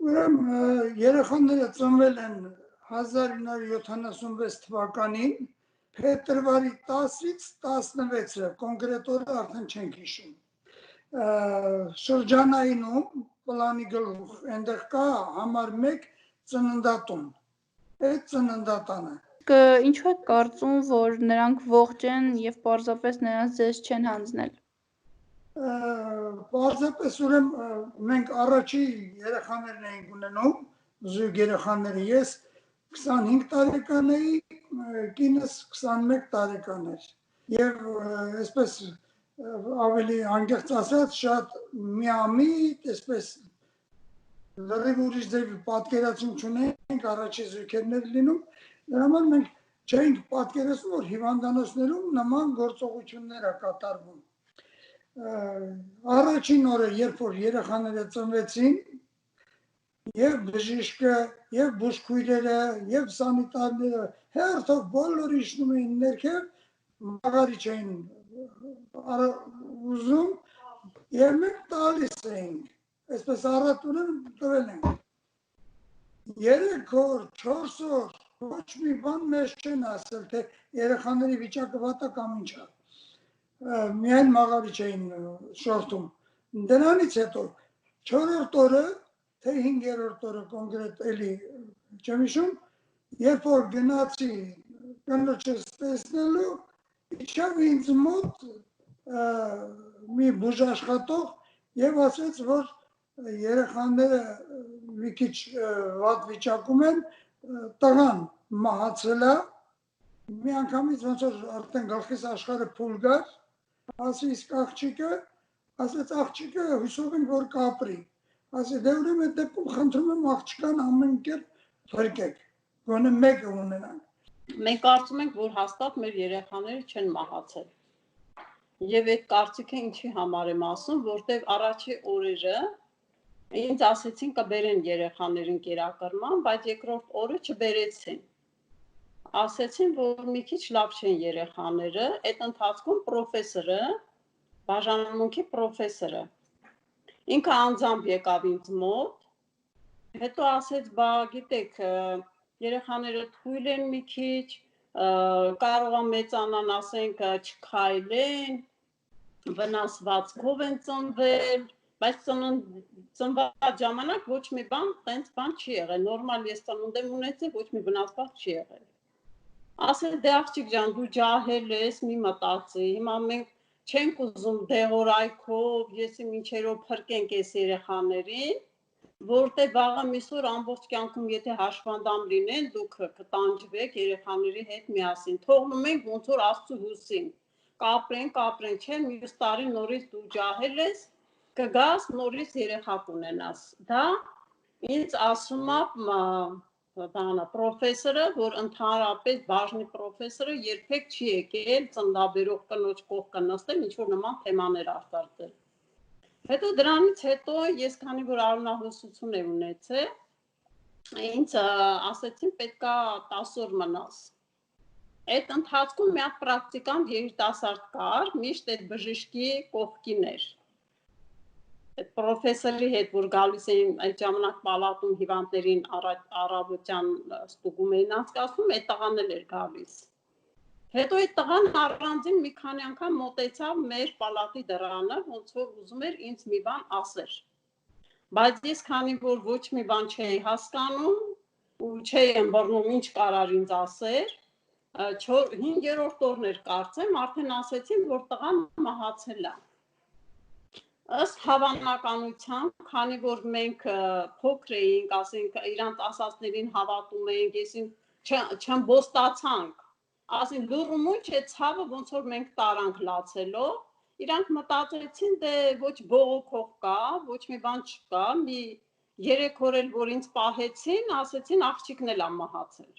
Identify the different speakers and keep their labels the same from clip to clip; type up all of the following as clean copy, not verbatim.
Speaker 1: Ուրեմն երեխաները ծնվել են 1976 թվականին, փետրվարի 10-ից 16-ը, կոնկրետ օրը արդեն չենք հիշում։ Շրջանայինում, պլանի գլուխ, այնտեղ կա համար 1 ծննդատուն, այդ ծննդատանը։
Speaker 2: Ինչու եք կարծում, որ նրանք ողջ են և պարզապես նրանց ձեզ չեն հանձնել։
Speaker 1: Պարզապես ուրեմն մենք առաջի երեխաներն էինք ունենում, զույգ երեխաները, ես 25 տարեկան էի, կինս 21 տարեկան էր։ Եվ այսպես ավելի անկեղծ ասած, շատ միամիտ, այսպես լրիվ ուրիշ ձև պատկերացում չունենք, առաջի զույգերն էր լինում, դրա համար մենք չէինք պատկերացնում, որ հիվանդանոցներում նման գործողություններ է կատարվում։ Առաջին օրը, երբ որ երեխաները ծնվեցին, եւ բժիշկը, եւ բուժքույրերը, եւ սանիտարները հերթով բոլորը իջնում էին ներքև, մաղարիչ էին ուզում, եւ մենք տալիս էինք, այսպես առատունը տվել ենք։ 3 օր, 4 օր, ոչ մի բան մեզ չեն ասել, թե երեխաների վիճակը վատ է կամ ինչ է։ Միայն մաղարիչ էին շորթում։ Դրանից հետո 4-րդ օրը, թե 5-րդ օրը կոնկրետ էլի չեմ հիշում, երբ որ գնացի կնոջս տեսնելու, իջավ ինձ մոտ մի բուժաշխատող եւ ասեց, որ երեխաները մի քիչ վատ վիճակում են, տղան մահացել է, մի անգամից ոնց որ արդեն գլխիս աշխարհը փուլ գար, ասի իսկ աղջիկը, ասեց աղջիկը հույսով ենք որ կապրի, ասի դե ուրեմն այդ դեպքում խնդրում եմ աղջկան ամեն կերպ փրկեք, գոնե մեկը ունենանք։
Speaker 3: Մենք կարծում ենք, որ հաստատ մեր երեխաները չեն մահացել։ Եվ այդ կարծիքը ինչի համար եմ ասում, որտեղ առաջի օրերը ինձ ասեցին կբերեն երեխաներին կերակրման, բայց երկրորդ օրը չբերեցին։ Ասեցին, որ մի քիչ լավ չեն երեխաները, այդ ընթացքում պրոֆեսորը, բաժանմունքի պրոֆեսորը, ինքը անձամբ եկավ ինձ մոտ, հետո ասեց, բա գիտեք, երեխաները թույլ են մի քիչ, կարող է մեծանան, ասենք, չքայլեն, վնասվածքով են ծնվել, բայց ծնված ժամանակ ոչ մի բան, տենց բան չի եղել, նորմալ ես ծնունդ եմ ունեցել, ոչ մի վնասվածք չի եղել։ Ասել դե աղջիկ ջան, դու ջահել ես, մի մտածի, հիմա մենք չենք ուզում դեղորայքով, եսի մինչերով փրկենք այս երեխաներին, որտեղ վաղը միսօր ամբողջ կյանքում եթե հաշվանդամ լինեն, դուք կտանջվեք երեխաների հետ միասին, թողնում ենք ոնց որ Աստծո հուսին, կապրեն, չէ, մյուս տարի նորից դու ջահել ես, կգաս նորից երեխա կունենաս։ Դա ինձ ասում է պրոֆեսորը, որ ընդհանրապես բաժնի պրոֆեսորը երբեք չի եկել ծննդաբերող կնոջ կողքը նստել, ինչ-որ նման թեմաներ արտարծել։ Հետո դրանից հետո ես քանի որ արունահոսություն եմ ունեցել, ինձ ասեցին պետքա 10 օր մնաս։ Այդ ընթացքում մի հատ պրակտիկանտ երիտասարդ կար, միշտ այդ բժշկի կողքին էր։ Այդ պրոֆեսորի հետ, որ գալիս էին այդ ժամանակ պալատում հիվանդներին առավոտյան ստուգում էին անցկացնում, այդ տղան էլ էր գալիս։ Հետո այդ տղան առանձին մի քանի անգամ մոտեցավ մեր պալատի դռանը, ոնց որ ուզում էր ինձ մի բան ասեր։ Բայց ես քանի որ ոչ մի բան չէի հասկանում ու չէի ըմբռնում ինչ կարար ինձ ասեր, 5-րդ օրն էր կարծեմ, արդեն ասեցին, որ տղան մահացել է։ Ըստ հավանականության, քանի որ մենք փոքր էինք, ասենք իրանց ասածներին հավատում էինք, եսին չըմբոստացանք, ասենք լուրումուչ է ցավը ոնց որ մենք տարանք լացելով, իրանք մտածեցին դե ոչ բողոքող կա, ոչ մի բան չկա, մի 3 օր էլ որ ինձ պահեցին, ասեցին աղջիկն էլ է մահացել։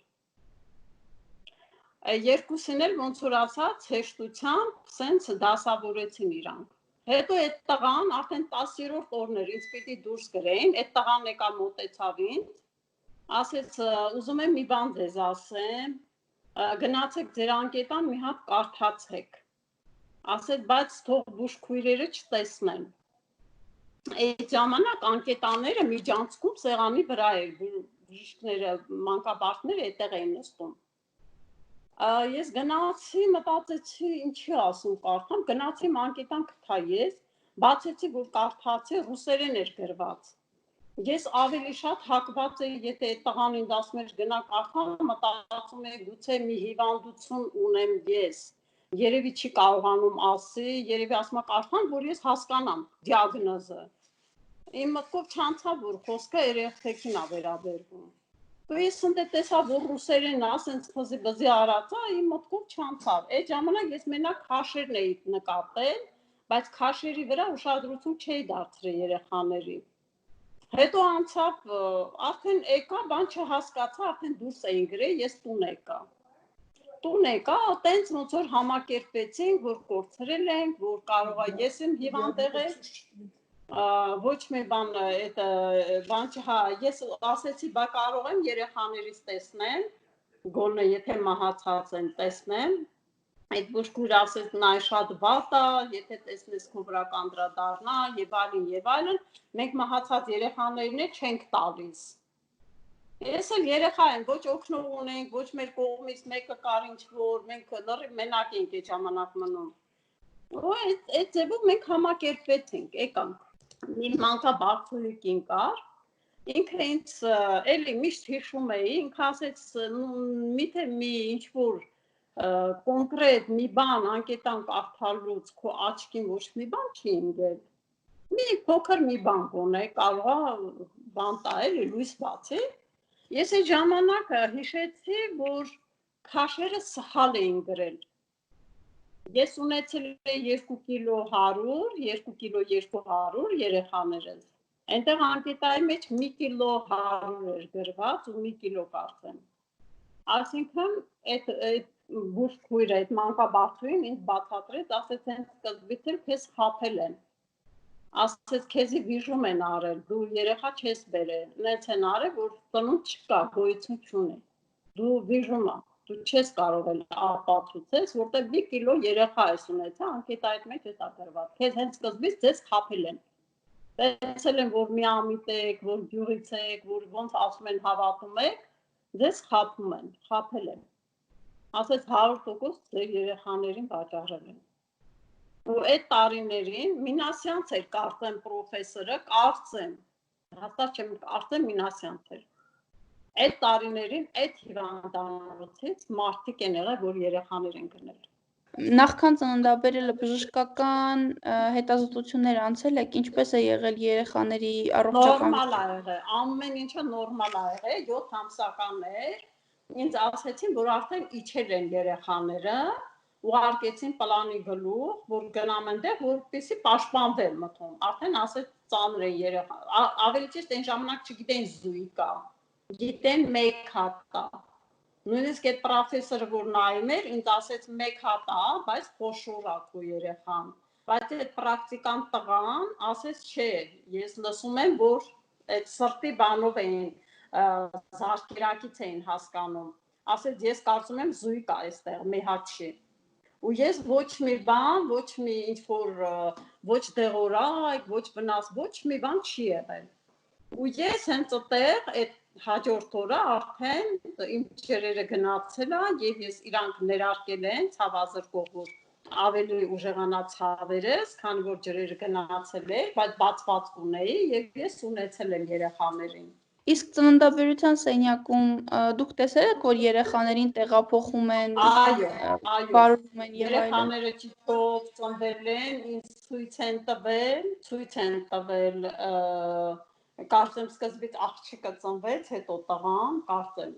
Speaker 3: Երկուսին էլ ոնց որ ասած հեշտությամբ սենց դասավորեցին իրանք։ Հետո այդ տղան արդեն 10-րդ օրն էր, ինձ պիտի դուրս գրեին, այդ տղան եկա մոտեցավ ինձ, ասեց ուզում եմ մի բան ձեզ ասեմ, գնացեք ձեր անկետան մի հատ կարդացեք, ասեց բայց թող բուժքույրերը չտեսնեն։ Այդ ժամանակ անկետաները միջանցքում սեղանի վրա էր, բժիշկները, մանկաբարձները այդտեղ էին նստում։ Ես գնացի, մտածեցի, ինչի ասում կարդամ, գնացի մանկետան գտա ես, բացեցի, որ կարդացի, ռուսերեն էր գրված։ Ես ավելի շատ հակված էի, եթե այդ տղան ինձ ասում էր գնա կարդամ, մտածում էի գուցե մի հիվանդություն ունեմ ես։ Երևի չի կարողանում ասի, երևի ասում է կարդամ, որ ես հասկանամ դիագնոզը։ Իմ մտքով չանցավ, որ խոսքը երեխեքին է վերաբերվում։ Ես ընդ տեսա, որ ռուսերենն է, ասենց խզի արածա, իմ մտքով չանցավ։ Այդ ժամանակ ես մենակ քաշերն էի նկատել, բայց քաշերի վրա ուշադրություն չէի դարձրել երեխաների։ Հետո անցավ, արդեն եկա, բան չհասկացա, արդեն դուրս էին գրել, ես տուն եկա։ Տուն եկա, տենց ոնց որ համակերպեցինք, որ կորցրել ենք, որ կարող է ես եմ հիվանդ եղել, ոչ մի բան, բան չհա, ես ասեցի, բա կարող եմ երեխաներից տեսնել, գոնե եթե մահացած են տեսնեմ, այդ բուժքույրը ասեց նա շատ վատ է, եթե տեսնես քո վրա կանդրադառնա եւ այլն, մենք մահացած երեխաներին չենք տալիս։ Ես էլ երեխա եմ, ոչ օգնող ունենք, ոչ մեր կողմից մեկը կար ինչ-որ, մենք լրիվ մենակ ենք այդ ժամանակ մնում։ Այդ ձևով մենք համակերպվեցինք, եկանք։ Մի մանկաբարձուհի կին կար, ինքը ինձ էլի միշտ հիշում էի, ինքը ասեց, միթե մի ինչ-որ կոնկրետ մի բան անկետան կարդալուց քո աչքին ոչ մի բան չի ընկել։ Մի փոքր մի բան գոնե կարող է բան տա էլի լույս բացի։ Ես այդ ժամանակ հիշեցի, որ քաշերը սխալ էին գրել։ Ես ունեցել էի 2 կիլո 100, 2 կիլո 200 երեխաներս։ Այնտեղ անկետայի մեջ 1 կիլո 100 էր գրված ու 1 կիլո կարծեմ։ Այսինքն այդ բուժքույրը, այդ մանկաբարձուհին ինձ բացատրեց, ասեց հենց սկզբից էլ քեզ խաբել են։ Ասեց քեզի վիժում են արել, դու երեխա չես բերել, նենց են արել, որ ծնունդ չկա, գոյություն չունի։ Դու վիժում ես, դու չես կարող էլ ապացուցես, որտեղ 2 կիլո երեխա ես ունեցա, անկետայի մեջ է գրված։ Քեզ հենց սկզբից ձեզ խաբել են։ Տեսել են, որ միամիտ եք, որ գյուղից եք, որ ոնց ասում են հավատում եք, ձեզ խաբում են, խաբել են։ Ասեց 100% ձեր երեխաներին վաճառել են։ Ու այդ տարիներին Մինասյանց էր կարծեմ պրոֆեսորը, կարծեմ, հաստատ չեմ, կարծեմ Մինասյանց էր։ Այդ տարիներին այդ հիվանդանոցից մարդիկ են եղել, որ երեխաներ են գնել։
Speaker 2: Նախքան ծննդաբերելը բժշկական հետազոտություններ անցել եք, ինչպես է եղել երեխաների առողջական
Speaker 3: Նորմալ է եղել, ամեն ինչը նորմալ է եղել, 7 ամսական էր։ Ինձ ասեցին, որ արդեն իջել են երեխաները, ուղարկեցին պլանի գլուխ, որ գնամ այնտեղ, որպեսզի պաշտպանվեն մտքում։ Արդեն ասեց ծանր է երեխա, ավելի ճիշտ այն ժամանակ չգիտեն զույգ կա, գիտեն 1 հատ կա։ Նույնիսկ այդ պրոֆեսորը որ նայում էր, ինձ ասեց 1 հատ է, բայց խոշոր է քո երեխան։ Բայց այդ պրակտիկան տղան ասեց չէ, ես լսում եմ, որ այդ սրտի բանով էին զարկերակից էին հասկանում։ Ասեց ես կարծում եմ զույգ է այստեղ, մի հատ չի։ Ու ես ոչ մի բան, ոչ մի ինչ-որ ոչ դեղորայք, ոչ վնաս, ոչ մի բան չի եղել։ Ու ես հենց այդտեղ այդ հաջորդ օրը արդեն իմ ջրերը գնացել է եւ ես իրանք ներարկել են ցավազրկող, որ ավելի ուժեղանա ցավերս, քանի որ ջրերը գնացել էր, բայց բացված ունեի եւ ես ունեցել եմ երեխաներին։
Speaker 2: Իսկ ծննդաբերության սենյակում դուք տեսել եք, որ երեխաներին տեղափոխում են,
Speaker 3: Այո,
Speaker 2: բարում են եւ այլն։
Speaker 3: Երեխաները ճիճով ծնվել են, ինձ ցույց են տվել, կարծեմ սկզբից աղջիկը ծնվեց, հետո տղան, կարծեմ։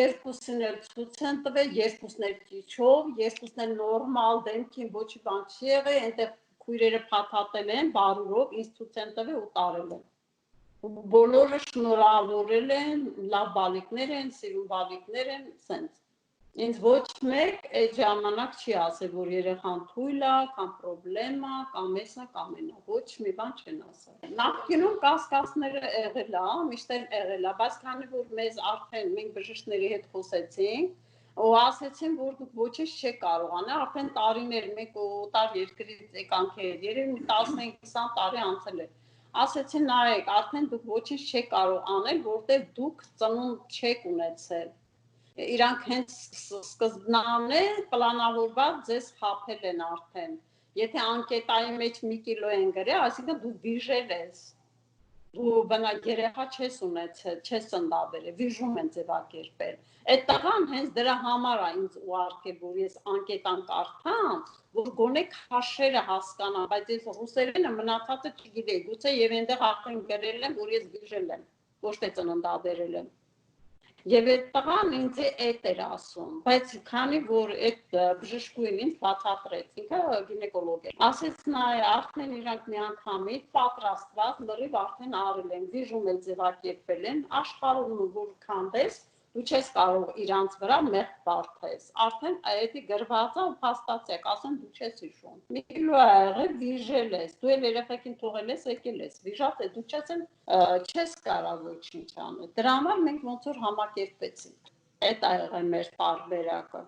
Speaker 3: Երկուսին էլ ցույց են տվել, երկուսն էլ ճիճով, երկուսն էլ նորմալ դեմքին ոչ մի բան չի եղել, այնտեղ քույրերը փաթաթել են բարուրով, ինձ ցույց են տվել ու տարել են։ Բոլորը շնորհավորել են, լավ բալիկներ են, սիրուն բալիկներ են, սենց։ Ինձ ոչ մեկ այդ ժամանակ չի ասել, որ երեխան թույլ է, կամ պրոբլեմ է, կամ էսա, կամ այնա, ոչ մի բան չեն ասել։ Նախկինում կասկածները եղել է, միշտ եղել է, բայց քանի որ մեզ արդեն մենք բժիշկների հետ խոսեցինք, ու ասեցին, որ դուք ոչինչ չեք կարող անել, արդեն տարիներ մենք օտար երկրից եկանք հետ, երևի 15-20 տարի անցել է։ ասեցին նայեք, արդեն դուք ոչինչ չեք կարող անել, որտեղ դուք ծնունդ չեք ունեցել։ Իրանք հենց սկզբնամն է պլանավորված ձեզ խաբել են արդեն։ Եթե անկետայի մեջ 1 կիլո են գրել, այսինքն դու վիժել ես։ Դու բնակ երեխա չես ունեցել, չես ծննդաբերել, վիժում են ձևակերպել։ Այդ տղան հենց դրա համար է ինձ ուղարկել, որ ես անկետան կարդամ, որ գոնե քաշերը հասկանամ, բայց ես ռուսերենը մնացածը չգիտեի, գուցե եւ այնտեղ արդեն գրել եմ, որ ես վիժել եմ, ոչ թե ծննդաբերել եմ։ Եվ այդ տղան ինձ էդ էր ասում, բայց քանի որ այդ բժշկուհին ինձ բացատրեց, ինքը գինեկոլոգ է, ասեց նա արդեն իրանք միանգամից պատրաստված լրիվ արդեն արել են, վիժում էլ ձևակերպել են, աշխարհում որ քանդես, դու չես կարող իրանց վրա մեղք բարթես, արդեն այդի գրված է ու փաստացեք, ասեն դու չես հիշում։ Մի կիլո ա եղել, վիժել ես, դու էլ երեխեքին թողել ես, եկել ես, վիժած է, դու չես կարող ոչինչ անել։ Դրա համար մենք ոնց որ համակերպեցինք։ Այդ ա եղել մեր տարբերակը։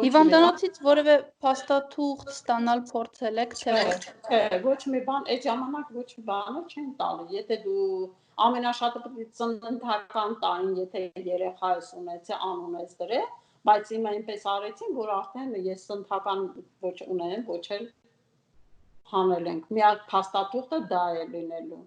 Speaker 2: Հիվանդանոցից որևէ փաստաթուղթ ստանալ փորձել եք, թե ոչ։
Speaker 3: Չէ, ոչ մի բան, այդ ժամանակ ոչ մի բանը չեն տալի, եթե դու ամենաշատը պետք է ծննդական տային, եթե երեխա ես ունեցել, անուն ես դրել, բայց իմ այնպես արեցին, որ արդեն ես ծննդական ոչ ունեմ, ոչ էլ հանել ենք։ Միակ փաստաթուղթը դա է լինելու։